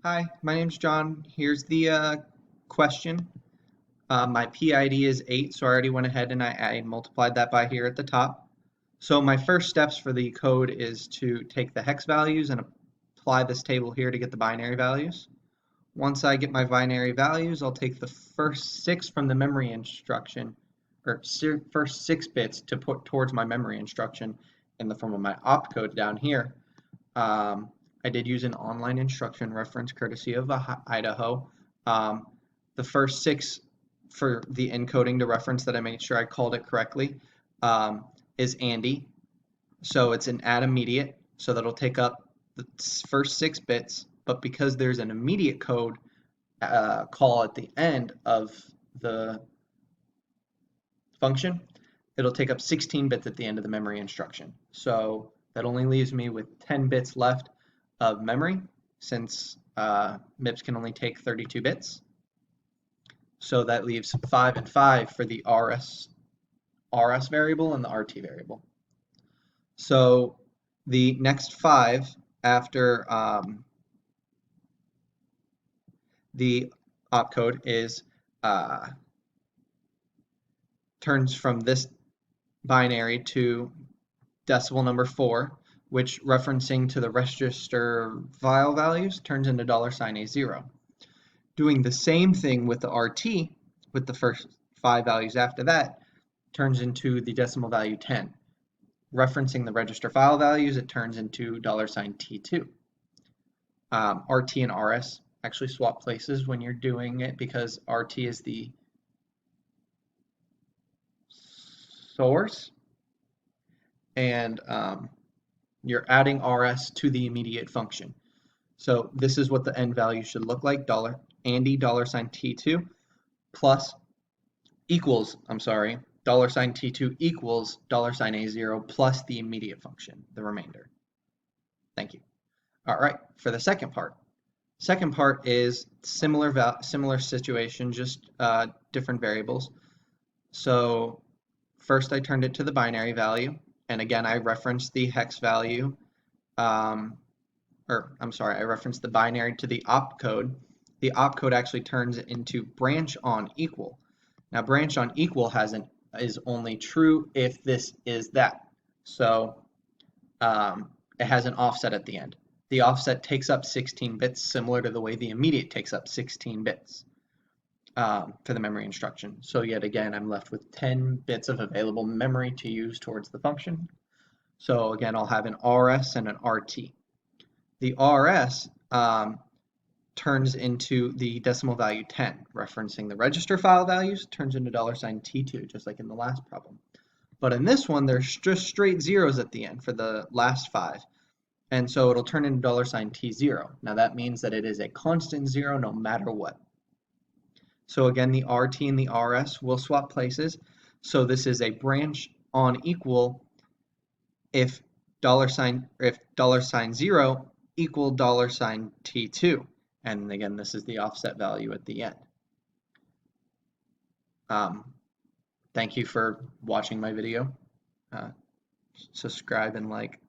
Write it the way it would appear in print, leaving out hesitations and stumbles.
Hi, my name's John. Here's the question. My PID is 8, so I already went ahead and I multiplied that by here at the top. So my first steps for the code is to take the hex values and apply this table here to get the binary values. Once I get my binary values, I'll take the first 6 from the memory instruction, or first 6 bits to put towards my memory instruction in the form of my opcode down here. I did use an online instruction reference courtesy of Idaho. Um, the first 6 for the encoding to reference that I made sure I called it correctly is Andy. So it's an add immediate, so that'll take up the first 6 bits, but because there's an immediate code call at the end of the function, it'll take up 16 bits at the end of the memory instruction. So that only leaves me with 10 bits left of memory since MIPS can only take 32 bits. So that leaves 5 and 5 for the RS variable and the RT variable. So the next 5 after the opcode is turns from this binary to decimal number 4, which referencing to the register file values turns into $A0. Doing the same thing with the RT, with the first 5 values after that, turns into the decimal value 10. Referencing the register file values, it turns into $T2. RT and RS actually swap places when you're doing it because RT is the source and you're adding RS to the immediate function. So this is what the end value should look like, Andy $T2 plus equals, $T2 equals $A0 plus the immediate function, the remainder. Thank you. All right, for the second part. Second part is similar situation, just different variables. So first I turned it to the binary value, and again I referenced the hex value, I referenced the binary to the opcode. The opcode actually turns it into branch on equal. Now branch on equal is only true if this is that. So it has an offset at the end. The offset takes up 16 bits, similar to the way the immediate takes up 16 bits for the memory instruction. So yet again, I'm left with 10 bits of available memory to use towards the function. So again, I'll have an RS and an RT. The RS turns into the decimal value 10, referencing the register file values, turns into $T2, just like in the last problem. But in this one, there's just straight zeros at the end for the last 5. And so it'll turn into $T0. Now that means that it is a constant 0 no matter what. So again, the RT and the RS will swap places. So this is a branch on equal if $0 equal $T2. And again, this is the offset value at the end. Thank you for watching my video. Subscribe and like.